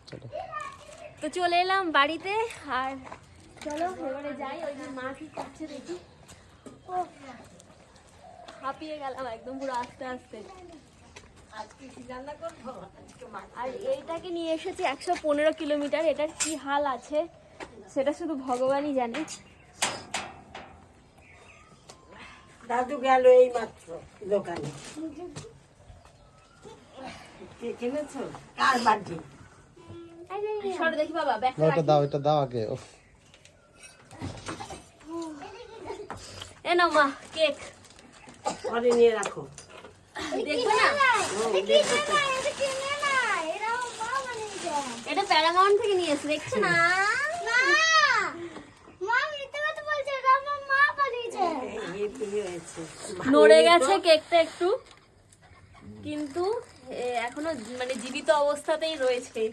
চলো তো চলে এলাম বাড়িতে, আর চলো এবারে যাই। ওই যে মা কি করছে দেখি। ও হাঁপিয়ে গেলাম একদম পুরো আস্তে আস্তে। আর এইটাকে নিয়ে এসেছি 115 কিলোমিটার। এটার কি হাল আছে সেটা শুধু ভগবানই জানে। দাদু গেল এই মাত্র দোকানে। কিনেছো? কার বাড়ি? সরে দেখি বাবা, ব্যাগটা এটা রাখি। দাও, এটা দাও আগে। উফ, এ নাও মা কেক। ঘরে নিয়ে রাখো। দেখবে না? এটা প্যারামাউন্ট থেকে নিয়ে এসে দেখছো না? হয়েছে নড়ে গেছে কেকটা একটু, কিন্তু এখনো মানে জীবিত অবস্থাতেই রয়েছে।